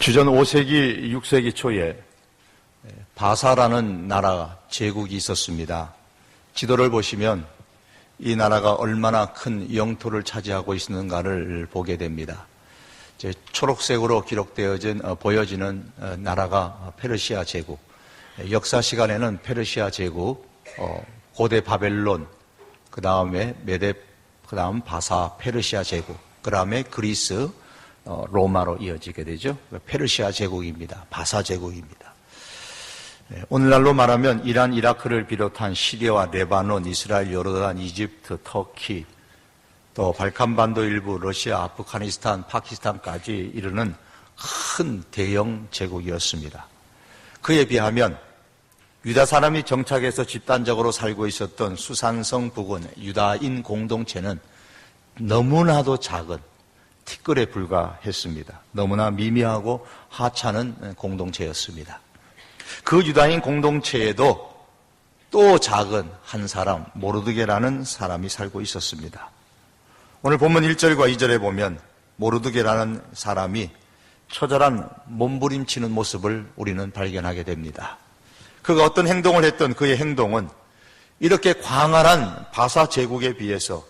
주전 5세기, 6세기 초에 바사라는 나라 제국이 있었습니다. 지도를 보시면 이 나라가 얼마나 큰 영토를 차지하고 있는가를 보게 됩니다. 초록색으로 보여지는 나라가 페르시아 제국, 역사 시간에는 페르시아 제국, 고대 바벨론, 그 다음에 그 다음 바사 페르시아 제국, 그 다음에 그리스, 로마로 이어지게 되죠. 페르시아 제국입니다. 바사 제국입니다. 오늘날로 말하면 이란, 이라크를 비롯한 시리아와 레바논, 이스라엘, 요르단, 이집트, 터키, 또 발칸반도 일부, 러시아, 아프가니스탄, 파키스탄까지 이르는 큰 대형 제국이었습니다. 그에 비하면 유다 사람이 정착해서 집단적으로 살고 있었던 수산성 부근 유다인 공동체는 너무나도 작은 티끌에 불과했습니다. 너무나 미미하고 하찮은 공동체였습니다. 그 유다인 공동체에도 또 작은 한 사람, 모르드게라는 사람이 살고 있었습니다. 오늘 본문 1절과 2절에 보면 모르드게라는 사람이 처절한 몸부림치는 모습을 우리는 발견하게 됩니다. 그가 어떤 행동을 했던 그의 행동은 이렇게 광활한 바사 제국에 비해서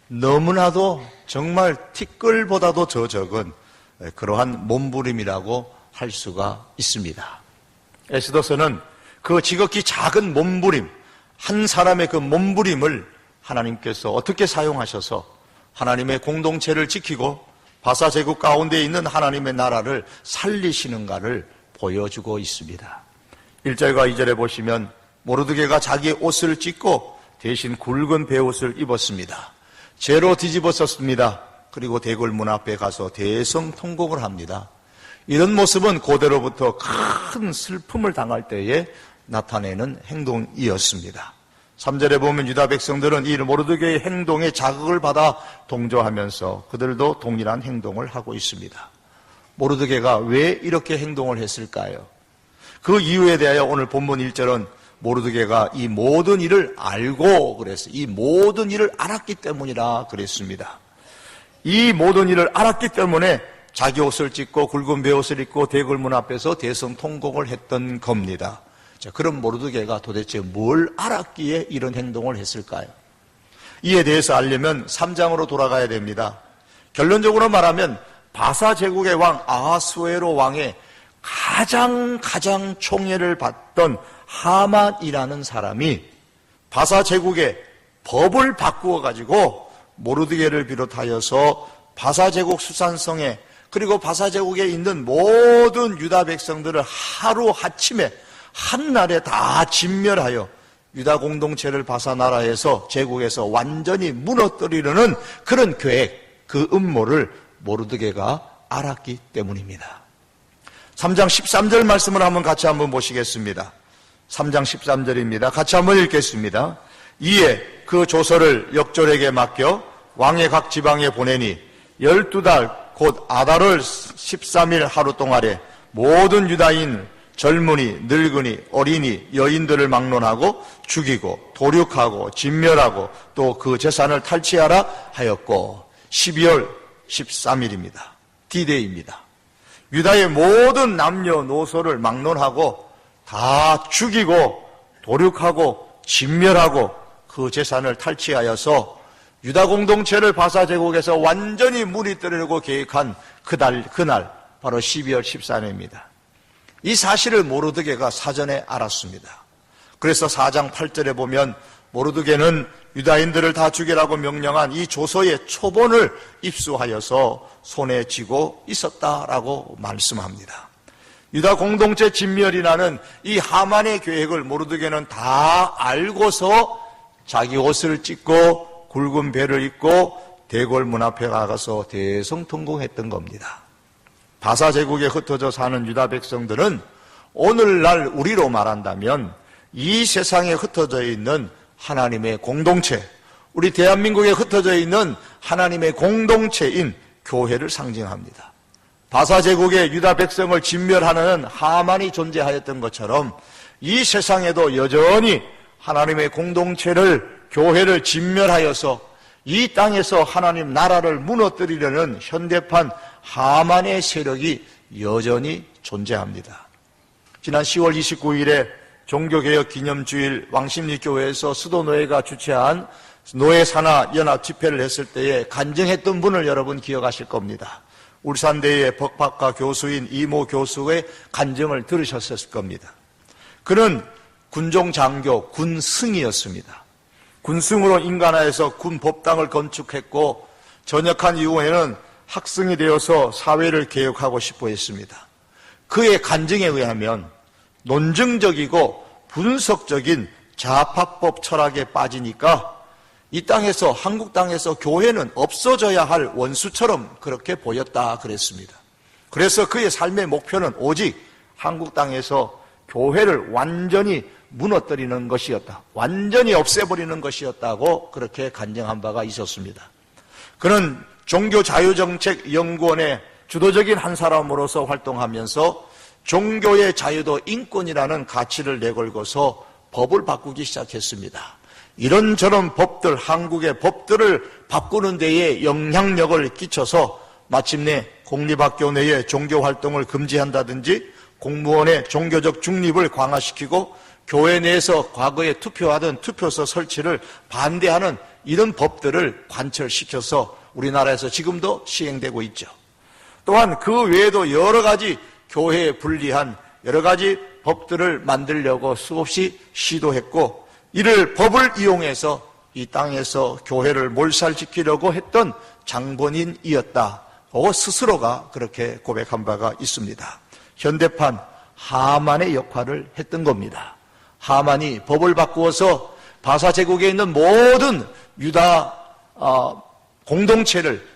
너무나도 정말 티끌보다도 더 적은 그러한 몸부림이라고 할 수가 있습니다. 에스더서는 그 지극히 작은 몸부림, 한 사람의 그 몸부림을 하나님께서 어떻게 사용하셔서 하나님의 공동체를 지키고 바사 제국 가운데 있는 하나님의 나라를 살리시는가를 보여주고 있습니다. 1절과 2절에 보시면 모르드게가 자기 옷을 찢고 대신 굵은 베옷을 입었습니다. 죄로 뒤집어 썼습니다. 그리고 대궐 문 앞에 가서 대성통곡을 합니다. 이런 모습은 고대로부터 큰 슬픔을 당할 때에 나타내는 행동이었습니다. 3절에 보면 유다 백성들은 이 모르드게의 행동에 자극을 받아 동조하면서 그들도 동일한 행동을 하고 있습니다. 모르드게가 왜 이렇게 행동을 했을까요? 그 이유에 대하여 오늘 본문 1절은 모르드게가 이 모든 일을 알고 그랬어요. 이 모든 일을 알았기 때문이라 그랬습니다. 이 모든 일을 알았기 때문에 자기 옷을 찢고 굵은 베옷을 입고 대궐문 앞에서 대성통곡을 했던 겁니다. 자, 그럼 모르드게가 도대체 뭘 알았기에 이런 행동을 했을까요? 이에 대해서 알려면 3장으로 돌아가야 됩니다. 결론적으로 말하면 바사 제국의 왕 아하스웨로 왕의 가장 총애를 받던 하만이라는 사람이 바사 제국의 법을 바꾸어 가지고 모르드게를 비롯하여서 바사 제국 수산성에 그리고 바사 제국에 있는 모든 유다 백성들을 하루 아침에 한날에 다 진멸하여 유다 공동체를 바사 나라에서 제국에서 완전히 무너뜨리려는 그런 계획, 그 음모를 모르드게가 알았기 때문입니다. 3장 13절 말씀을 같이 한번 보시겠습니다. 3장 13절입니다. 같이 한번 읽겠습니다. 이에 그 조서를 역졸에게 맡겨 왕의 각 지방에 보내니 12달 곧 아달월 13일 하루 동안에 모든 유다인 젊은이, 늙은이, 어린이, 여인들을 막론하고 죽이고 도륙하고 진멸하고 또 그 재산을 탈취하라 하였고 12월 13일입니다. D-Day입니다. 유다의 모든 남녀노소를 막론하고 다 죽이고 도륙하고 진멸하고 그 재산을 탈취하여서 유다 공동체를 바사 제국에서 완전히 무너뜨리려고 계획한 그날 바로 12월 14일입니다. 이 사실을 모르드게가 사전에 알았습니다. 그래서 4장 8절에 보면 모르드게는 유다인들을 다 죽이라고 명령한 이 조서의 초본을 입수하여서 손에 쥐고 있었다라고 말씀합니다. 유다 공동체 진멸이라는 이 하만의 계획을 모르드게는 다 알고서 자기 옷을 찢고 굵은 배를 입고 대궐 문 앞에 나가서 대성통곡했던 겁니다. 바사 제국에 흩어져 사는 유다 백성들은 오늘날 우리로 말한다면 이 세상에 흩어져 있는 하나님의 공동체, 우리 대한민국에 흩어져 있는 하나님의 공동체인 교회를 상징합니다. 바사 제국의 유다 백성을 진멸하는 하만이 존재하였던 것처럼 이 세상에도 여전히 하나님의 공동체를, 교회를 진멸하여서 이 땅에서 하나님 나라를 무너뜨리려는 현대판 하만의 세력이 여전히 존재합니다. 지난 10월 29일에 종교개혁 기념주일 왕십리교회에서 수도노회가 주최한 노회산하 연합 집회를 했을 때에 간증했던 분을 여러분 기억하실 겁니다. 울산대의 법학과 교수인 이모 교수의 간증을 들으셨을 겁니다. 그는 군종장교, 군승이었습니다. 군승으로 인간화해서 군법당을 건축했고 전역한 이후에는 학승이 되어서 사회를 개혁하고 싶어 했습니다. 그의 간증에 의하면 논증적이고 분석적인 좌파법 철학에 빠지니까 이 땅에서, 한국 땅에서 교회는 없어져야 할 원수처럼 그렇게 보였다 그랬습니다. 그래서 그의 삶의 목표는 오직 한국 땅에서 교회를 완전히 무너뜨리는 것이었다. 완전히 없애버리는 것이었다고 그렇게 간증한 바가 있었습니다. 그는 종교자유정책연구원의 주도적인 한 사람으로서 활동하면서 종교의 자유도 인권이라는 가치를 내걸고서 법을 바꾸기 시작했습니다. 이런저런 법들, 한국의 법들을 바꾸는 데에 영향력을 끼쳐서 마침내 공립학교 내에 종교활동을 금지한다든지 공무원의 종교적 중립을 강화시키고 교회 내에서 과거에 투표하던 투표소 설치를 반대하는 이런 법들을 관철시켜서 우리나라에서 지금도 시행되고 있죠. 또한 그 외에도 여러 가지 교회에 불리한 여러 가지 법들을 만들려고 수없이 시도했고 이를 법을 이용해서 이 땅에서 교회를 몰살시키려고 했던 장본인이었다고 스스로가 그렇게 고백한 바가 있습니다. 현대판 하만의 역할을 했던 겁니다. 하만이 법을 바꾸어서 바사 제국에 있는 모든 유다 공동체를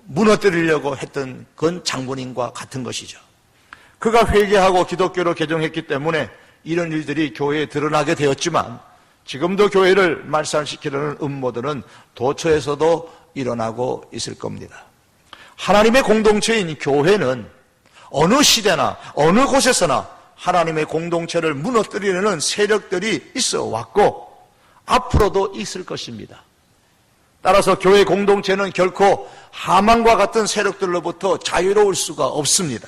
무너뜨리려고 했던 그건 장본인과 같은 것이죠. 그가 회개하고 기독교로 개종했기 때문에 이런 일들이 교회에 드러나게 되었지만 지금도 교회를 말살시키려는 음모들은 도처에서도 일어나고 있을 겁니다. 하나님의 공동체인 교회는 어느 시대나 어느 곳에서나 하나님의 공동체를 무너뜨리려는 세력들이 있어 왔고 앞으로도 있을 것입니다. 따라서 교회 공동체는 결코 하만과 같은 세력들로부터 자유로울 수가 없습니다.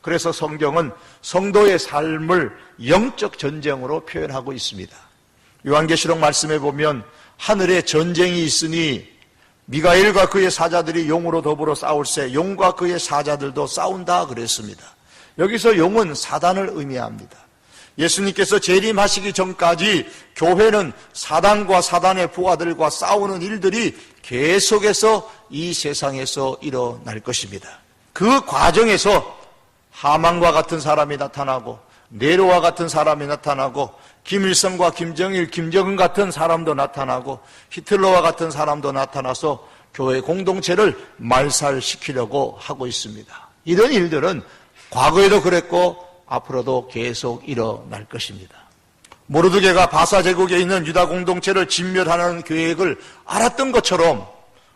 그래서 성경은 성도의 삶을 영적 전쟁으로 표현하고 있습니다. 요한계시록 말씀에 보면 하늘에 전쟁이 있으니 미가엘과 그의 사자들이 용으로 더불어 싸울세 용과 그의 사자들도 싸운다 그랬습니다. 여기서 용은 사단을 의미합니다. 예수님께서 재림하시기 전까지 교회는 사단과 사단의 부하들과 싸우는 일들이 계속해서 이 세상에서 일어날 것입니다. 그 과정에서 하만과 같은 사람이 나타나고 네로와 같은 사람이 나타나고 김일성과 김정일, 김정은 같은 사람도 나타나고 히틀러와 같은 사람도 나타나서 교회 공동체를 말살시키려고 하고 있습니다. 이런 일들은 과거에도 그랬고 앞으로도 계속 일어날 것입니다. 모르드게가 바사 제국에 있는 유다 공동체를 진멸하는 계획을 알았던 것처럼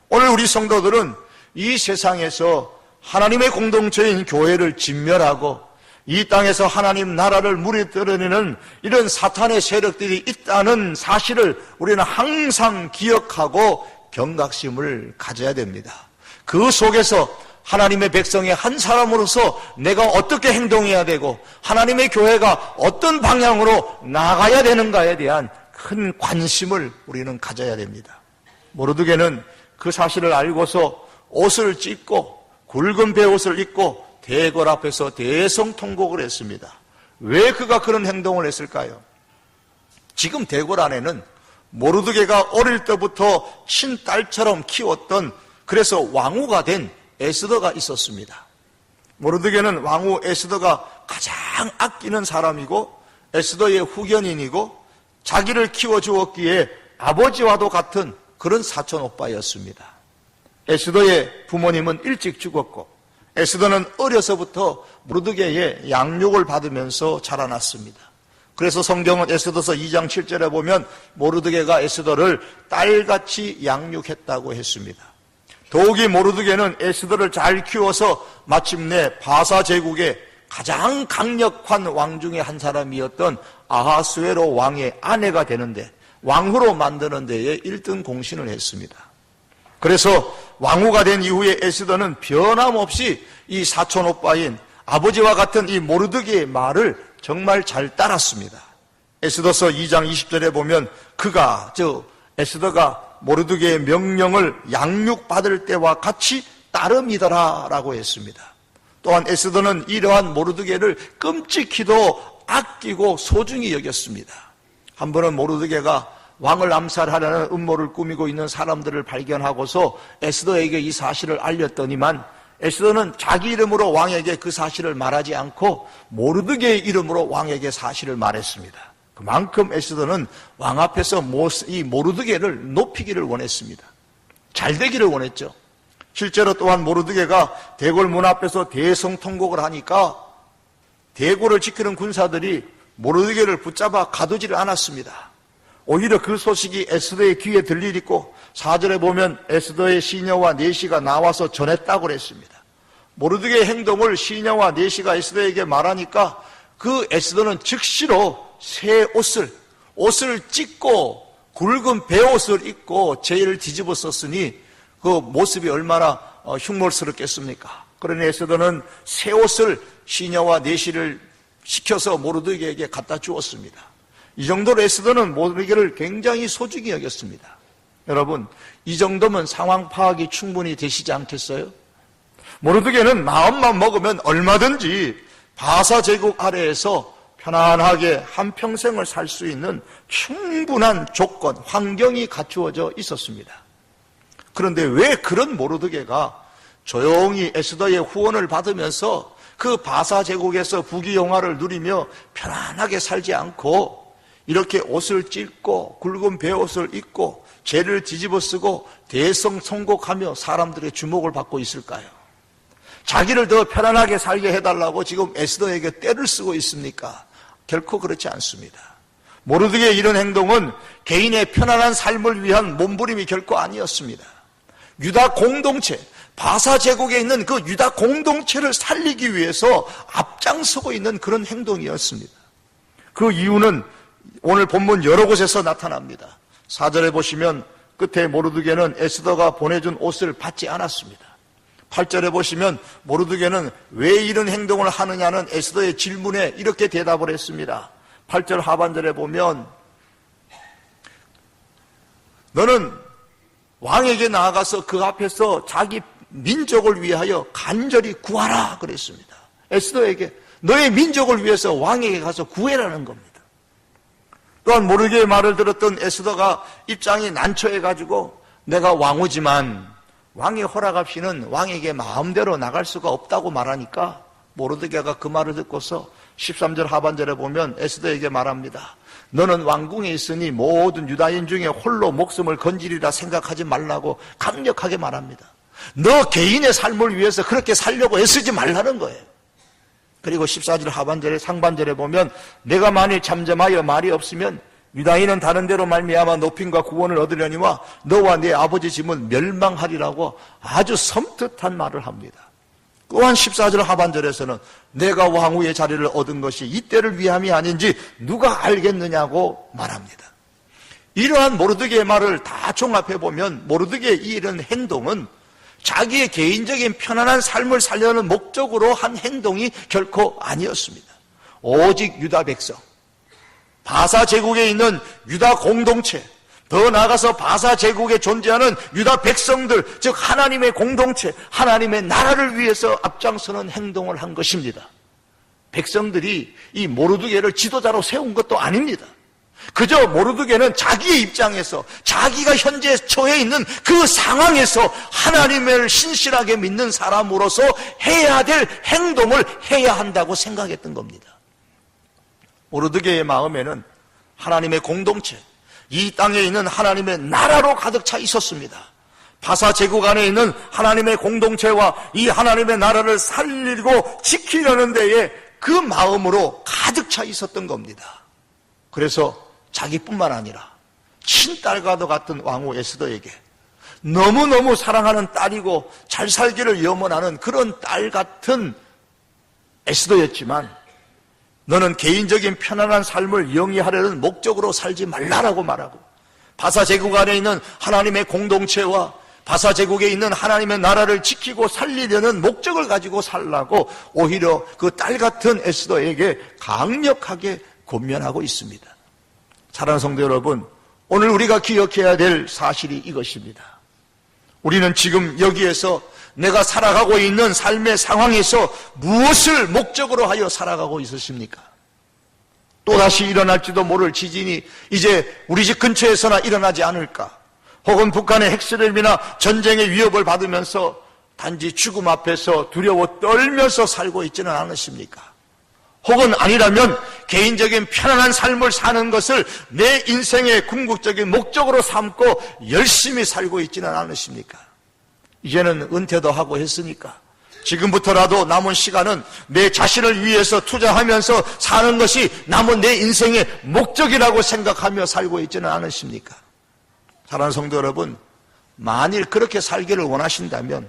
오늘 우리 성도들은 이 세상에서 하나님의 공동체인 교회를 진멸하고 이 땅에서 하나님 나라를 무너뜨리는 이런 사탄의 세력들이 있다는 사실을 우리는 항상 기억하고 경각심을 가져야 됩니다. 그 속에서 하나님의 백성의 한 사람으로서 내가 어떻게 행동해야 되고 하나님의 교회가 어떤 방향으로 나가야 되는가에 대한 큰 관심을 우리는 가져야 됩니다. 모르드게는 그 사실을 알고서 옷을 찢고 굵은 베옷을 입고 대궐 앞에서 대성통곡을 했습니다. 왜 그가 그런 행동을 했을까요? 지금 대궐 안에는 모르드게가 어릴 때부터 친딸처럼 키웠던 그래서 왕후가 된 에스더가 있었습니다. 모르드게는 왕후 에스더가 가장 아끼는 사람이고 에스더의 후견인이고 자기를 키워주었기에 아버지와도 같은 그런 사촌 오빠였습니다. 에스더의 부모님은 일찍 죽었고 에스더는 어려서부터 모르드게의 양육을 받으면서 자라났습니다. 그래서 성경은 에스더서 2장 7절에 보면 모르드게가 에스더를 딸같이 양육했다고 했습니다. 더욱이 모르드게는 에스더를 잘 키워서 마침내 바사 제국의 가장 강력한 왕 중에 한 사람이었던 아하수에로 왕의 아내가 되는데 왕후로 만드는 데에 1등 공신을 했습니다. 그래서 왕후가 된 이후에 에스더는 변함없이 이 사촌 오빠인 아버지와 같은 이 모르드게의 말을 정말 잘 따랐습니다. 에스더서 2장 20절에 보면 에스더가 모르드게의 명령을 양육받을 때와 같이 따름이더라 라고 했습니다. 또한 에스더는 이러한 모르드게를 끔찍히도 아끼고 소중히 여겼습니다. 한 번은 모르드게가 왕을 암살하려는 음모를 꾸미고 있는 사람들을 발견하고서 에스더에게 이 사실을 알렸더니만 에스더는 자기 이름으로 왕에게 그 사실을 말하지 않고 모르드게의 이름으로 왕에게 사실을 말했습니다. 그만큼 에스더는 왕 앞에서 이 모르드게를 높이기를 원했습니다. 잘 되기를 원했죠. 실제로 또한 모르드게가 대궐 문 앞에서 대성통곡을 하니까 대궐을 지키는 군사들이 모르드게를 붙잡아 가두지를 않았습니다. 오히려 그 소식이 에스더의 귀에 들리고 4절에 보면 에스더의 시녀와 내시가 나와서 전했다고 그랬습니다. 모르드게의 행동을 시녀와 내시가 에스더에게 말하니까 그 에스더는 즉시로 새 옷을 찢고 굵은 베옷을 입고 제의를 뒤집어 썼으니 그 모습이 얼마나 흉물스럽겠습니까? 그러니 에스더는 새 옷을 시녀와 내시를 시켜서 모르드게에게 갖다 주었습니다. 이 정도로 에스더는 모르드게를 굉장히 소중히 여겼습니다. 여러분, 이 정도면 상황 파악이 충분히 되시지 않겠어요? 모르드게는 마음만 먹으면 얼마든지 바사 제국 아래에서 편안하게 한평생을 살 수 있는 충분한 조건, 환경이 갖추어져 있었습니다. 그런데 왜 그런 모르드게가 조용히 에스더의 후원을 받으면서 그 바사 제국에서 부귀영화를 누리며 편안하게 살지 않고 이렇게 옷을 찢고 굵은 베옷을 입고 죄를 뒤집어 쓰고 대성통곡하며 사람들의 주목을 받고 있을까요? 자기를 더 편안하게 살게 해달라고 지금 에스더에게 떼를 쓰고 있습니까? 결코 그렇지 않습니다. 모르드게의 이런 행동은 개인의 편안한 삶을 위한 몸부림이 결코 아니었습니다. 유다 공동체, 바사 제국에 있는 그 유다 공동체를 살리기 위해서 앞장서고 있는 그런 행동이었습니다. 그 이유는 오늘 본문 여러 곳에서 나타납니다. 4절에 보시면 끝에 모르드게는 에스더가 보내준 옷을 받지 않았습니다. 8절에 보시면 모르드게는 왜 이런 행동을 하느냐는 에스더의 질문에 이렇게 대답을 했습니다. 8절 하반절에 보면 너는 왕에게 나아가서 그 앞에서 자기 민족을 위하여 간절히 구하라 그랬습니다. 에스더에게 너의 민족을 위해서 왕에게 가서 구해라는 겁니다. 또한 모르드게의 말을 들었던 에스더가 입장이 난처해가지고 내가 왕후지만 왕의 허락 없이는 왕에게 마음대로 나갈 수가 없다고 말하니까 모르드게가 그 말을 듣고서 13절 하반절에 보면 에스더에게 말합니다. 너는 왕궁에 있으니 모든 유다인 중에 홀로 목숨을 건지리라 생각하지 말라고 강력하게 말합니다. 너 개인의 삶을 위해서 그렇게 살려고 애쓰지 말라는 거예요. 그리고 14절 하반절에 상반절에 보면 내가 만일 잠잠하여 말이 없으면 유다인은 다른 데로 말미암아 높임과 구원을 얻으려니와 너와 네 아버지 집은 멸망하리라고 아주 섬뜩한 말을 합니다. 또한 14절 하반절에서는 내가 왕후의 자리를 얻은 것이 이때를 위함이 아닌지 누가 알겠느냐고 말합니다. 이러한 모르드게의 말을 다 종합해보면 모르드게의 이런 행동은 자기의 개인적인 편안한 삶을 살려는 목적으로 한 행동이 결코 아니었습니다. 오직 유다 백성, 바사 제국에 있는 유다 공동체, 더 나아가서 바사 제국에 존재하는 유다 백성들, 즉 하나님의 공동체, 하나님의 나라를 위해서 앞장서는 행동을 한 것입니다. 백성들이 이 모르드게를 지도자로 세운 것도 아닙니다. 그저 모르드게는 자기의 입장에서 자기가 현재 처해 있는 그 상황에서 하나님을 신실하게 믿는 사람으로서 해야 될 행동을 해야 한다고 생각했던 겁니다. 모르드게의 마음에는 하나님의 공동체, 이 땅에 있는 하나님의 나라로 가득 차 있었습니다. 바사 제국 안에 있는 하나님의 공동체와 이 하나님의 나라를 살리고 지키려는 데에 그 마음으로 가득 차 있었던 겁니다. 그래서 자기뿐만 아니라 친딸과도 같은 왕후 에스더에게 너무너무 사랑하는 딸이고 잘 살기를 염원하는 그런 딸 같은 에스더였지만 너는 개인적인 편안한 삶을 영위하려는 목적으로 살지 말라라고 말하고 바사 제국 안에 있는 하나님의 공동체와 바사 제국에 있는 하나님의 나라를 지키고 살리려는 목적을 가지고 살라고 오히려 그 딸 같은 에스더에게 강력하게 권면하고 있습니다. 사랑하는 성도 여러분, 오늘 우리가 기억해야 될 사실이 이것입니다. 우리는 지금 여기에서 내가 살아가고 있는 삶의 상황에서 무엇을 목적으로 하여 살아가고 있으십니까? 또다시 일어날지도 모를 지진이 이제 우리 집 근처에서나 일어나지 않을까? 혹은 북한의 핵실험이나 전쟁의 위협을 받으면서 단지 죽음 앞에서 두려워 떨면서 살고 있지는 않으십니까? 혹은 아니라면 개인적인 편안한 삶을 사는 것을 내 인생의 궁극적인 목적으로 삼고 열심히 살고 있지는 않으십니까? 이제는 은퇴도 하고 했으니까 지금부터라도 남은 시간은 내 자신을 위해서 투자하면서 사는 것이 남은 내 인생의 목적이라고 생각하며 살고 있지는 않으십니까? 사랑하는 성도 여러분, 만일 그렇게 살기를 원하신다면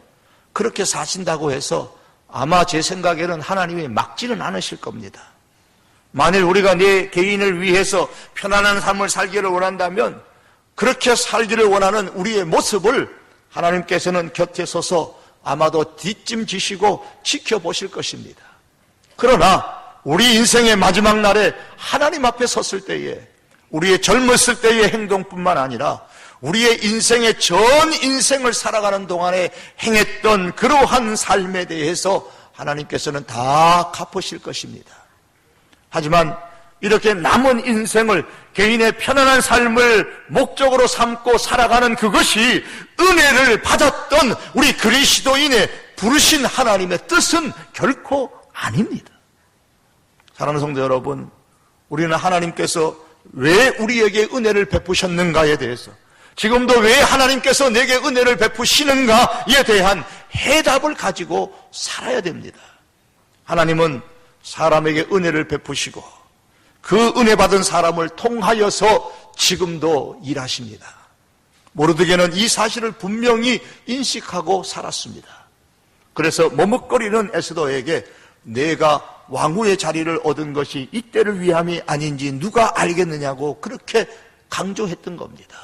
그렇게 사신다고 해서 아마 제 생각에는 하나님이 막지는 않으실 겁니다. 만일 우리가 내 개인을 위해서 편안한 삶을 살기를 원한다면 그렇게 살기를 원하는 우리의 모습을 하나님께서는 곁에 서서 아마도 뒷짐지시고 지켜보실 것입니다. 그러나 우리 인생의 마지막 날에 하나님 앞에 섰을 때에 우리의 젊었을 때의 행동뿐만 아니라 우리의 인생의 전 인생을 살아가는 동안에 행했던 그러한 삶에 대해서 하나님께서는 다 갚으실 것입니다. 하지만 이렇게 남은 인생을 개인의 편안한 삶을 목적으로 삼고 살아가는 그것이 은혜를 받았던 우리 그리스도인의 부르신 하나님의 뜻은 결코 아닙니다. 사랑하는 성도 여러분, 우리는 하나님께서 왜 우리에게 은혜를 베푸셨는가에 대해서, 지금도 왜 하나님께서 내게 은혜를 베푸시는가에 대한 해답을 가지고 살아야 됩니다. 하나님은 사람에게 은혜를 베푸시고 그 은혜 받은 사람을 통하여서 지금도 일하십니다. 모르드게는 이 사실을 분명히 인식하고 살았습니다. 그래서 머뭇거리는 에스더에게 내가 왕후의 자리를 얻은 것이 이때를 위함이 아닌지 누가 알겠느냐고 그렇게 강조했던 겁니다.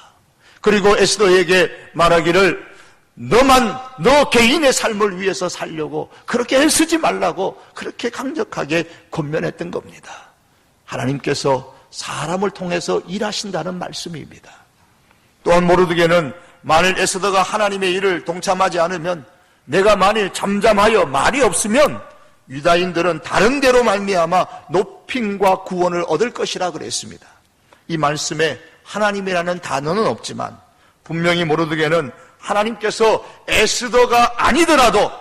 그리고 에스더에게 말하기를 너 개인의 삶을 위해서 살려고 그렇게 애쓰지 말라고 그렇게 강력하게 권면했던 겁니다. 하나님께서 사람을 통해서 일하신다는 말씀입니다. 또한 모르드게는 만일 에스더가 하나님의 일을 동참하지 않으면, 내가 만일 잠잠하여 말이 없으면 유다인들은 다른 데로 말미암아 높임과 구원을 얻을 것이라 그랬습니다. 이 말씀에 하나님이라는 단어는 없지만 분명히 모르드게는 하나님께서 에스더가 아니더라도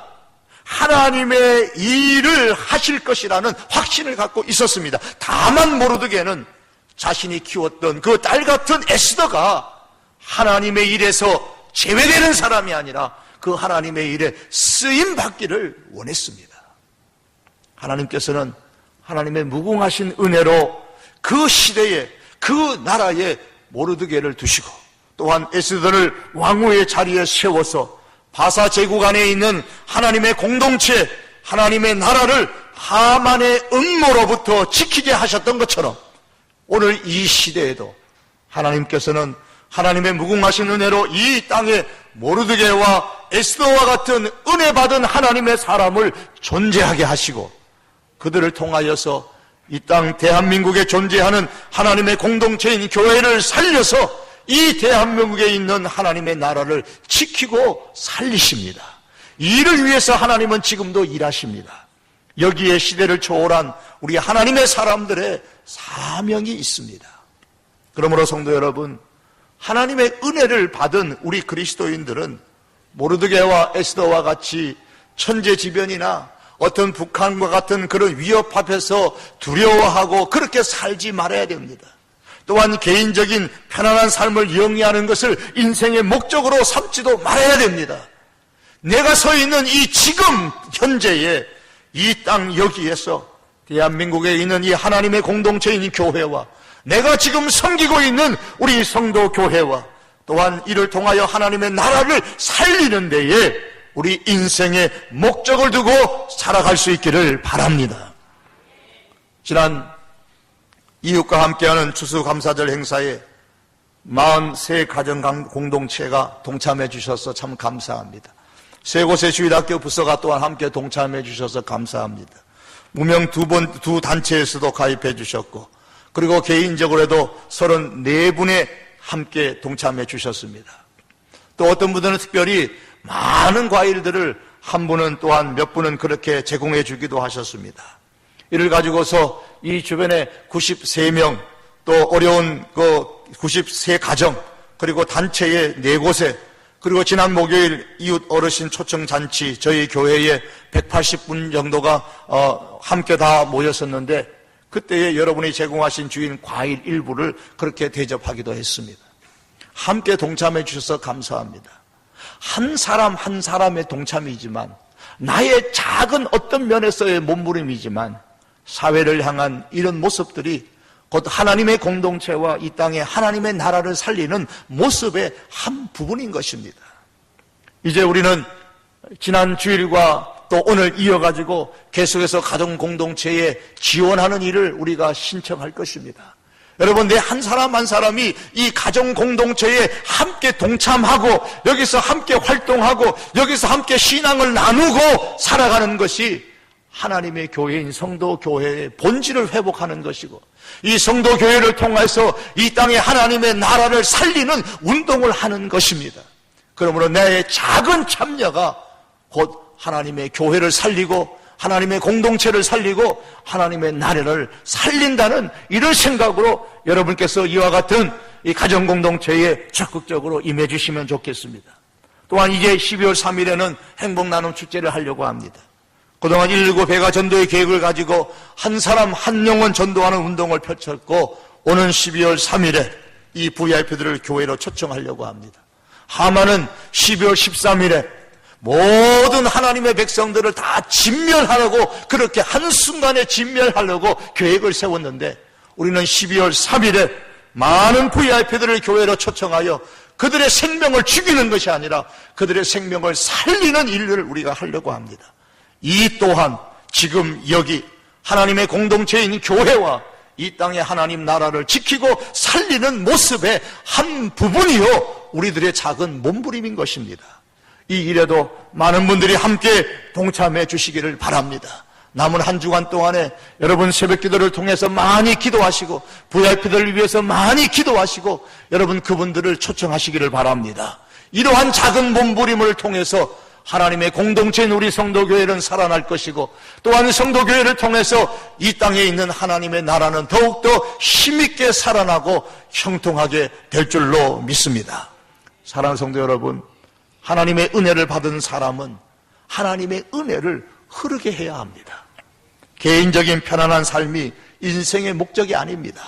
하나님의 일을 하실 것이라는 확신을 갖고 있었습니다. 다만 모르드게는 자신이 키웠던 그 딸 같은 에스더가 하나님의 일에서 제외되는 사람이 아니라 그 하나님의 일에 쓰임 받기를 원했습니다. 하나님께서는 하나님의 무궁하신 은혜로 그 시대에 그 나라에 모르드게를 두시고 또한 에스더를 왕후의 자리에 세워서 바사 제국 안에 있는 하나님의 공동체, 하나님의 나라를 하만의 음모로부터 지키게 하셨던 것처럼 오늘 이 시대에도 하나님께서는 하나님의 무궁하신 은혜로 이 땅에 모르드게와 에스더와 같은 은혜 받은 하나님의 사람을 존재하게 하시고 그들을 통하여서 이 땅 대한민국에 존재하는 하나님의 공동체인 교회를 살려서 이 대한민국에 있는 하나님의 나라를 지키고 살리십니다. 이 일을 위해서 하나님은 지금도 일하십니다. 여기에 시대를 초월한 우리 하나님의 사람들의 사명이 있습니다. 그러므로 성도 여러분, 하나님의 은혜를 받은 우리 그리스도인들은 모르드게와 에스더와 같이 천재지변이나 어떤 북한과 같은 그런 위협 앞에서 두려워하고 그렇게 살지 말아야 됩니다. 또한 개인적인 편안한 삶을 영위하는 것을 인생의 목적으로 삼지도 말아야 됩니다. 내가 서 있는 이 지금 현재의 이 땅 여기에서 대한민국에 있는 이 하나님의 공동체인 교회와 내가 지금 섬기고 있는 우리 성도 교회와 또한 이를 통하여 하나님의 나라를 살리는 데에 우리 인생의 목적을 두고 살아갈 수 있기를 바랍니다. 지난 이웃과 함께하는 추수감사절 행사에 43 가정 공동체가 동참해 주셔서 참 감사합니다. 세 곳의 주일학교 부서가 또한 함께 동참해 주셔서 감사합니다. 무명 두 단체에서도 가입해 주셨고, 그리고 개인적으로도 34분에 함께 동참해 주셨습니다. 또 어떤 분들은 특별히 많은 과일들을, 한 분은 또한 몇 분은 그렇게 제공해 주기도 하셨습니다. 이를 가지고서 이 주변에 93명, 또 어려운 93가정, 그리고 단체의 4곳에, 그리고 지난 목요일 이웃 어르신 초청잔치 저희 교회에 180분 정도가 함께 다 모였었는데, 그때에 여러분이 제공하신 주인 과일 일부를 그렇게 대접하기도 했습니다. 함께 동참해 주셔서 감사합니다. 한 사람 한 사람의 동참이지만, 나의 작은 어떤 면에서의 몸부림이지만, 사회를 향한 이런 모습들이 곧 하나님의 공동체와 이 땅에 하나님의 나라를 살리는 모습의 한 부분인 것입니다. 이제 우리는 지난 주일과 또 오늘 이어가지고 계속해서 가정 공동체에 지원하는 일을 우리가 신청할 것입니다. 여러분, 내 한 사람 한 사람이 이 가정 공동체에 함께 동참하고, 여기서 함께 활동하고, 여기서 함께 신앙을 나누고 살아가는 것이 하나님의 교회인 성도교회의 본질을 회복하는 것이고, 이 성도교회를 통해서 이 땅에 하나님의 나라를 살리는 운동을 하는 것입니다. 그러므로 내 작은 참여가 곧 하나님의 교회를 살리고 하나님의 공동체를 살리고 하나님의 나라를 살린다는 이런 생각으로 여러분께서 이와 같은 이 가정공동체에 적극적으로 임해 주시면 좋겠습니다. 또한 이제 12월 3일에는 행복나눔 축제를 하려고 합니다. 그동안 119 배가 전도의 계획을 가지고 한 사람 한 영혼 전도하는 운동을 펼쳤고, 오는 12월 3일에 이 VIP들을 교회로 초청하려고 합니다. 하마는 12월 13일에 모든 하나님의 백성들을 다 진멸하려고, 그렇게 한순간에 진멸하려고 계획을 세웠는데, 우리는 12월 3일에 많은 VIP들을 교회로 초청하여 그들의 생명을 죽이는 것이 아니라 그들의 생명을 살리는 일을 우리가 하려고 합니다. 이 또한 지금 여기 하나님의 공동체인 교회와 이 땅의 하나님 나라를 지키고 살리는 모습의 한 부분이요, 우리들의 작은 몸부림인 것입니다. 이 일에도 많은 분들이 함께 동참해 주시기를 바랍니다. 남은 한 주간 동안에 여러분 새벽 기도를 통해서 많이 기도하시고, VIP들을 위해서 많이 기도하시고, 여러분 그분들을 초청하시기를 바랍니다. 이러한 작은 몸부림을 통해서 하나님의 공동체인 우리 성도교회는 살아날 것이고, 또한 성도교회를 통해서 이 땅에 있는 하나님의 나라는 더욱더 힘있게 살아나고 형통하게 될 줄로 믿습니다. 사랑하는 성도 여러분, 하나님의 은혜를 받은 사람은 하나님의 은혜를 흐르게 해야 합니다. 개인적인 편안한 삶이 인생의 목적이 아닙니다.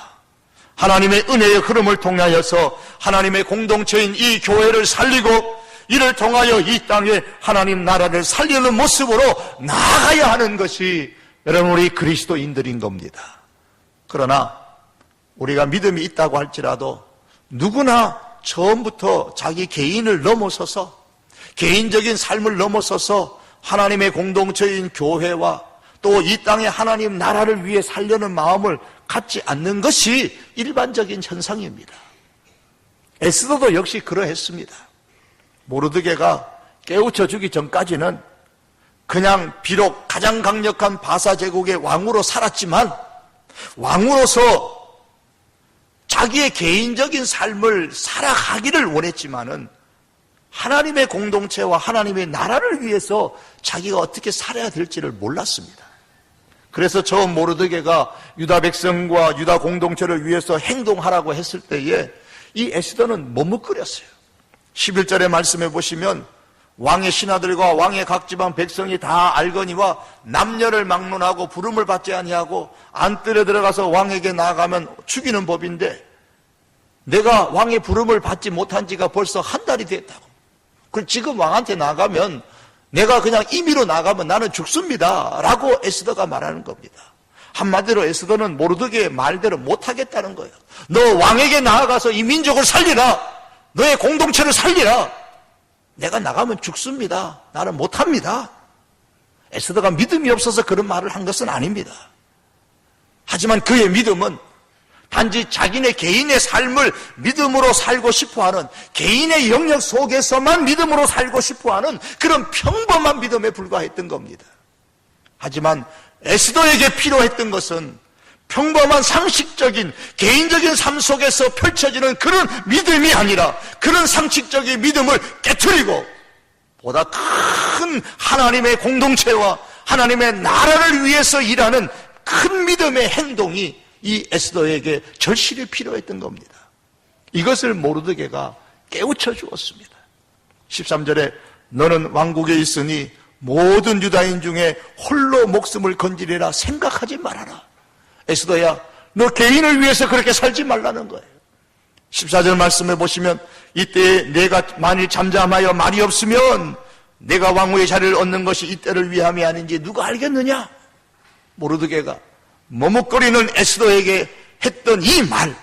하나님의 은혜의 흐름을 통하여서 하나님의 공동체인 이 교회를 살리고, 이를 통하여 이 땅에 하나님 나라를 살리는 모습으로 나아가야 하는 것이 여러분 우리 그리스도인들인 겁니다. 그러나 우리가 믿음이 있다고 할지라도 누구나 처음부터 자기 개인을 넘어서서, 개인적인 삶을 넘어서서 하나님의 공동체인 교회와 또 이 땅에 하나님 나라를 위해 살려는 마음을 갖지 않는 것이 일반적인 현상입니다. 에스더도 역시 그러했습니다. 모르드게가 깨우쳐 주기 전까지는 그냥 비록 가장 강력한 바사 제국의 왕으로 살았지만, 왕으로서 자기의 개인적인 삶을 살아가기를 원했지만은 하나님의 공동체와 하나님의 나라를 위해서 자기가 어떻게 살아야 될지를 몰랐습니다. 그래서 저 모르드게가 유다 백성과 유다 공동체를 위해서 행동하라고 했을 때에 이 에스더는 머뭇거렸어요. 11절의 말씀에 보시면, 왕의 신하들과 왕의 각 지방 백성이 다 알거니와 남녀를 막론하고 부름을 받지 아니하고 안뜰에 들어가서 왕에게 나아가면 죽이는 법인데, 내가 왕의 부름을 받지 못한 지가 벌써 한 달이 됐다고. 그럼 지금 왕한테 나가면, 내가 그냥 임의로 나가면 나는 죽습니다 라고 에스더가 말하는 겁니다. 한마디로 에스더는 모르드게의 말대로 못하겠다는 거예요. 너 왕에게 나아가서 이 민족을 살리라, 너의 공동체를 살리라. 내가 나가면 죽습니다. 나는 못합니다. 에스더가 믿음이 없어서 그런 말을 한 것은 아닙니다. 하지만 그의 믿음은 단지 자기네 개인의 삶을 믿음으로 살고 싶어하는, 개인의 영역 속에서만 믿음으로 살고 싶어하는 그런 평범한 믿음에 불과했던 겁니다. 하지만 에스더에게 필요했던 것은 평범한 상식적인 개인적인 삶 속에서 펼쳐지는 그런 믿음이 아니라, 그런 상식적인 믿음을 깨트리고 보다 큰 하나님의 공동체와 하나님의 나라를 위해서 일하는 큰 믿음의 행동이 이 에스더에게 절실히 필요했던 겁니다. 이것을 모르드게가 깨우쳐 주었습니다. 13절에 너는 왕국에 있으니 모든 유다인 중에 홀로 목숨을 건지리라 생각하지 말아라. 에스더야, 너 개인을 위해서 그렇게 살지 말라는 거예요. 14절 말씀해 보시면 이때 내가 만일 잠잠하여 말이 없으면 내가 왕후의 자리를 얻는 것이 이때를 위함이 아닌지 누가 알겠느냐? 모르드게가 머뭇거리는 에스더에게 했던 이 말,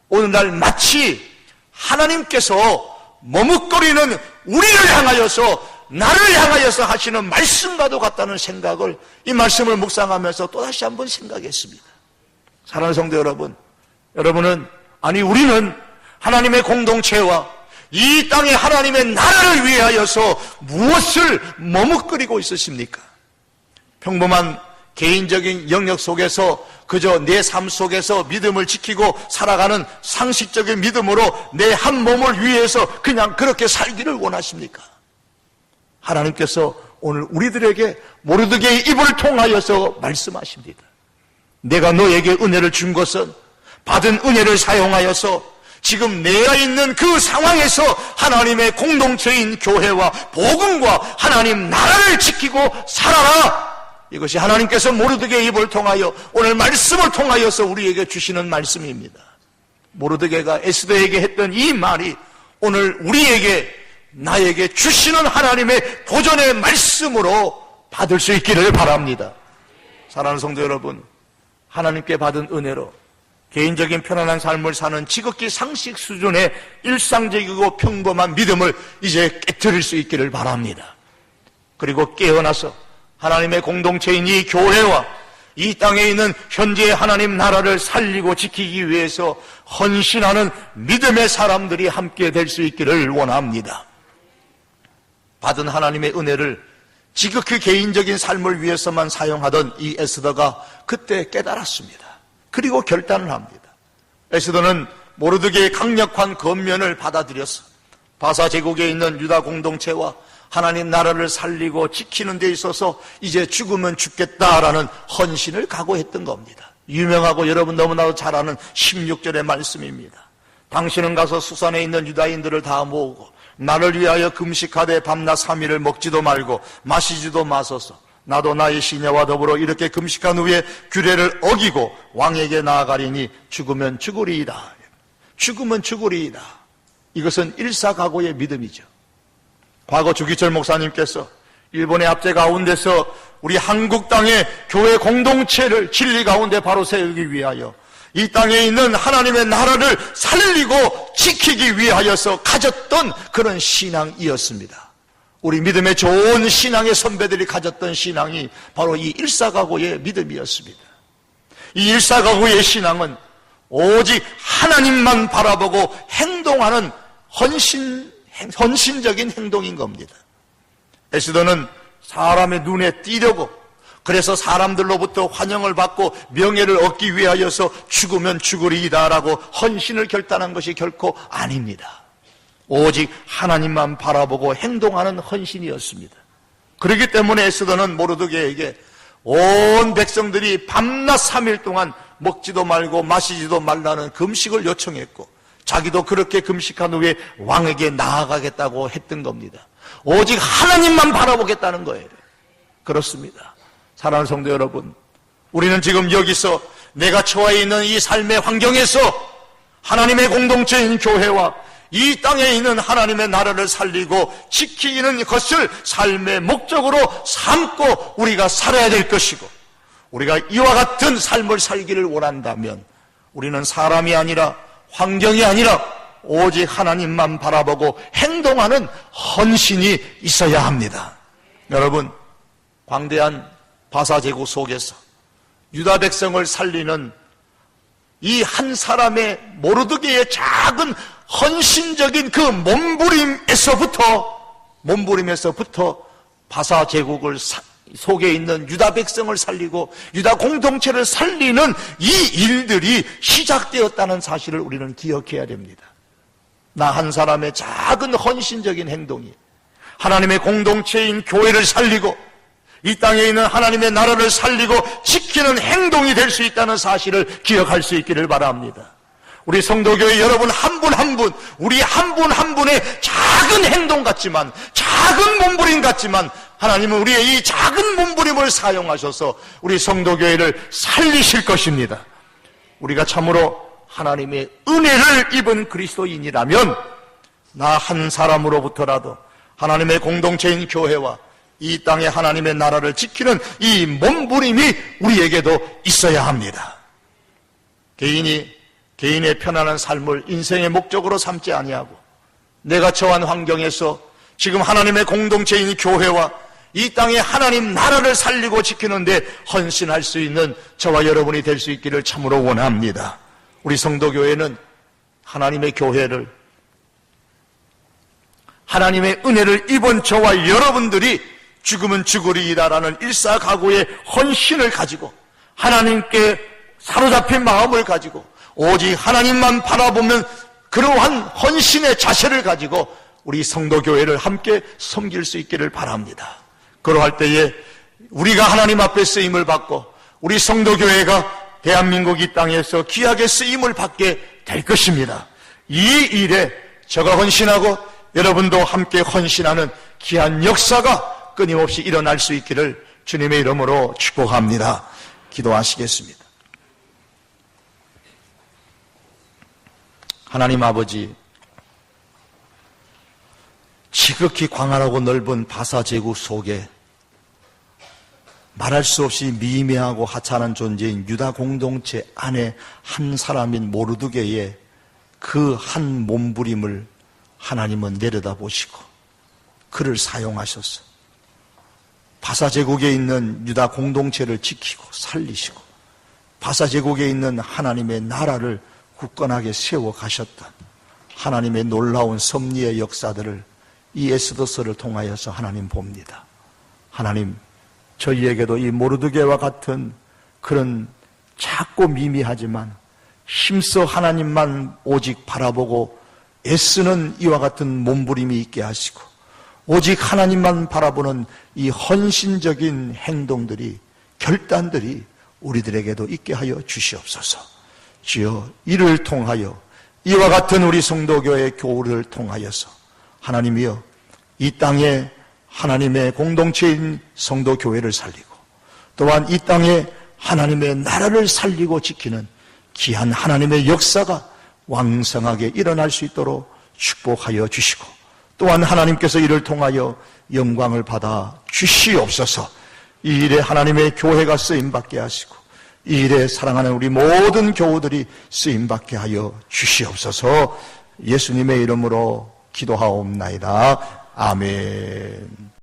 오늘날 마치 하나님께서 머뭇거리는 우리를 향하여서, 나를 향하여서 하시는 말씀과도 같다는 생각을, 이 말씀을 묵상하면서 또다시 한번 생각했습니다. 사랑하는 성도 여러분, 우리는 하나님의 공동체와 이 땅의 하나님의 나라를 위하여서 무엇을 머뭇거리고 있으십니까? 평범한 개인적인 영역 속에서 그저 내 삶 속에서 믿음을 지키고 살아가는 상식적인 믿음으로 내 한 몸을 위해서 그냥 그렇게 살기를 원하십니까? 하나님께서 오늘 우리들에게 모르드게의 입을 통하여서 말씀하십니다. 내가 너에게 은혜를 준 것은 받은 은혜를 사용하여서 지금 내가 있는 그 상황에서 하나님의 공동체인 교회와 복음과 하나님 나라를 지키고 살아라. 이것이 하나님께서 모르드게의 입을 통하여 오늘 말씀을 통하여서 우리에게 주시는 말씀입니다. 모르드게가 에스더에게 했던 이 말이 오늘 우리에게, 나에게 주시는 하나님의 도전의 말씀으로 받을 수 있기를 바랍니다. 사랑하는 성도 여러분, 하나님께 받은 은혜로 개인적인 편안한 삶을 사는 지극히 상식 수준의 일상적이고 평범한 믿음을 이제 깨트릴 수 있기를 바랍니다. 그리고 깨어나서 하나님의 공동체인 이 교회와 이 땅에 있는 현재의 하나님 나라를 살리고 지키기 위해서 헌신하는 믿음의 사람들이 함께 될 수 있기를 원합니다. 받은 하나님의 은혜를 지극히 개인적인 삶을 위해서만 사용하던 이 에스더가 그때 깨달았습니다. 그리고 결단을 합니다. 에스더는 모르드게의 강력한 권면을 받아들여서 바사 제국에 있는 유다 공동체와 하나님 나라를 살리고 지키는 데 있어서 이제 죽으면 죽겠다라는 헌신을 각오했던 겁니다. 유명하고 여러분 너무나도 잘 아는 16절의 말씀입니다. 당신은 가서 수산에 있는 유다인들을 다 모으고 나를 위하여 금식하되 밤낮 3일을 먹지도 말고 마시지도 마소서. 나도 나의 시녀와 더불어 이렇게 금식한 후에 규례를 어기고 왕에게 나아가리니 죽으면 죽으리이다. 죽으면 죽으리이다. 이것은 일사각오의 믿음이죠. 과거 주기철 목사님께서 일본의 압제 가운데서 우리 한국 땅의 교회 공동체를 진리 가운데 바로 세우기 위하여 이 땅에 있는 하나님의 나라를 살리고 지키기 위하여서 가졌던 그런 신앙이었습니다. 우리 믿음의 좋은 신앙의 선배들이 가졌던 신앙이 바로 이 일사각오의 믿음이었습니다. 이 일사각오의 신앙은 오직 하나님만 바라보고 행동하는 헌신적인 행동인 겁니다. 에스더는 사람의 눈에 띄려고, 그래서 사람들로부터 환영을 받고 명예를 얻기 위하여서 죽으면 죽으리이다라고 헌신을 결단한 것이 결코 아닙니다. 오직 하나님만 바라보고 행동하는 헌신이었습니다. 그렇기 때문에 에스더는 모르드게에게 온 백성들이 밤낮 3일 동안 먹지도 말고 마시지도 말라는 금식을 요청했고 자기도 그렇게 금식한 후에 왕에게 나아가겠다고 했던 겁니다. 오직 하나님만 바라보겠다는 거예요. 그렇습니다. 사랑하는 성도 여러분, 우리는 지금 여기서 내가 처해 있는 이 삶의 환경에서 하나님의 공동체인 교회와 이 땅에 있는 하나님의 나라를 살리고 지키는 것을 삶의 목적으로 삼고 우리가 살아야 될 것이고, 우리가 이와 같은 삶을 살기를 원한다면 우리는 사람이 아니라 환경이 아니라 오직 하나님만 바라보고 행동하는 헌신이 있어야 합니다. 여러분, 광대한 바사 제국 속에서 유다 백성을 살리는 이 한 사람의 모르드게의 작은 헌신적인 그 몸부림에서부터 바사 제국을 속에 있는 유다 백성을 살리고 유다 공동체를 살리는 이 일들이 시작되었다는 사실을 우리는 기억해야 됩니다. 나 한 사람의 작은 헌신적인 행동이 하나님의 공동체인 교회를 살리고 이 땅에 있는 하나님의 나라를 살리고 지키는 행동이 될 수 있다는 사실을 기억할 수 있기를 바랍니다. 우리 성도교회 여러분 한 분 한 분, 우리 한 분 한 분의 작은 행동 같지만, 작은 몸부림 같지만 하나님은 우리의 이 작은 몸부림을 사용하셔서 우리 성도교회를 살리실 것입니다. 우리가 참으로 하나님의 은혜를 입은 그리스도인이라면 나 한 사람으로부터라도 하나님의 공동체인 교회와 이 땅에 하나님의 나라를 지키는 이 몸부림이 우리에게도 있어야 합니다. 개인의 편안한 삶을 인생의 목적으로 삼지 아니하고 내가 처한 환경에서 지금 하나님의 공동체인 교회와 이 땅에 하나님 나라를 살리고 지키는데 헌신할 수 있는 저와 여러분이 될 수 있기를 참으로 원합니다. 우리 성도교회는 하나님의 교회를, 하나님의 은혜를 입은 저와 여러분들이 죽으면 죽으리이다라는 일사각오의 헌신을 가지고 하나님께 사로잡힌 마음을 가지고 오직 하나님만 바라보면 그러한 헌신의 자세를 가지고 우리 성도교회를 함께 섬길 수 있기를 바랍니다. 그러할 때에 우리가 하나님 앞에 쓰임을 받고 우리 성도교회가 대한민국 이 땅에서 귀하게 쓰임을 받게 될 것입니다. 이 일에 저가 헌신하고 여러분도 함께 헌신하는 귀한 역사가 끊임없이 일어날 수 있기를 주님의 이름으로 축복합니다. 기도하시겠습니다. 하나님 아버지, 지극히 광활하고 넓은 바사 제국 속에 말할 수 없이 미미하고 하찮은 존재인 유다 공동체 안에 한 사람인 모르드게의 그 한 몸부림을 하나님은 내려다보시고 그를 사용하셔서 바사 제국에 있는 유다 공동체를 지키고 살리시고 바사 제국에 있는 하나님의 나라를 굳건하게 세워 가셨다. 하나님의 놀라운 섭리의 역사들을 이 에스더서를 통하여서 하나님 봅니다. 하나님, 저희에게도 이 모르드게와 같은 그런 작고 미미하지만 힘써 하나님만 오직 바라보고 애쓰는 이와 같은 몸부림이 있게 하시고 오직 하나님만 바라보는 이 헌신적인 행동들이, 결단들이 우리들에게도 있게 하여 주시옵소서. 주여, 이를 통하여 이와 같은 우리 성도교회 교우를 통하여서 하나님이여 이 땅에 하나님의 공동체인 성도교회를 살리고 또한 이 땅에 하나님의 나라를 살리고 지키는 귀한 하나님의 역사가 왕성하게 일어날 수 있도록 축복하여 주시고 또한 하나님께서 이를 통하여 영광을 받아 주시옵소서. 이 일에 하나님의 교회가 쓰임받게 하시고 이 일에 사랑하는 우리 모든 교우들이 쓰임받게 하여 주시옵소서. 예수님의 이름으로 기도하옵나이다. 아멘.